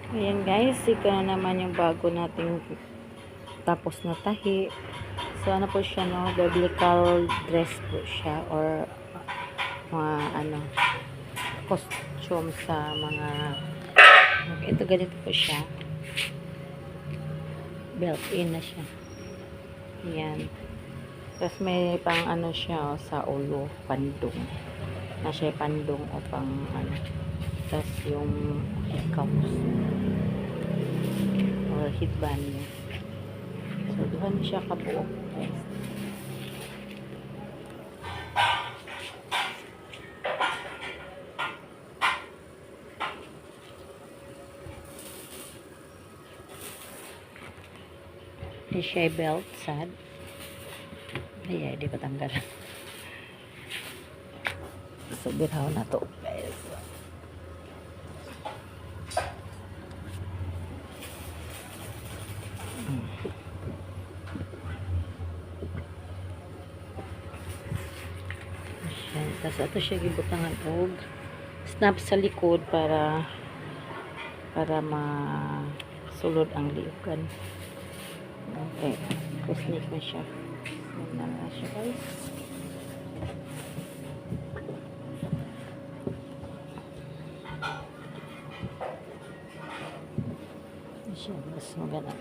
Ayan guys, ito na naman yung bago nating tapos na tahi. So ano po siya, no, biblical dress po siya, or mga ano, costume sa mga, ito ganito po siya, built in na siya. Ayan. Tapos may pang ano siya, sa ulo, pandong na siya, pandong o pang ano. Tapos yung cups or headband niya. So doon siya kabuo, guys. Di siya belt, sad. Ay, di pa tanggal. So, biraw na to, guys. Tapos ito siya gibutangan og snap sa likod para masulod ang liugan. Okay. Kusnik na siya. Yan na siya, guys. Siya, mas maganda.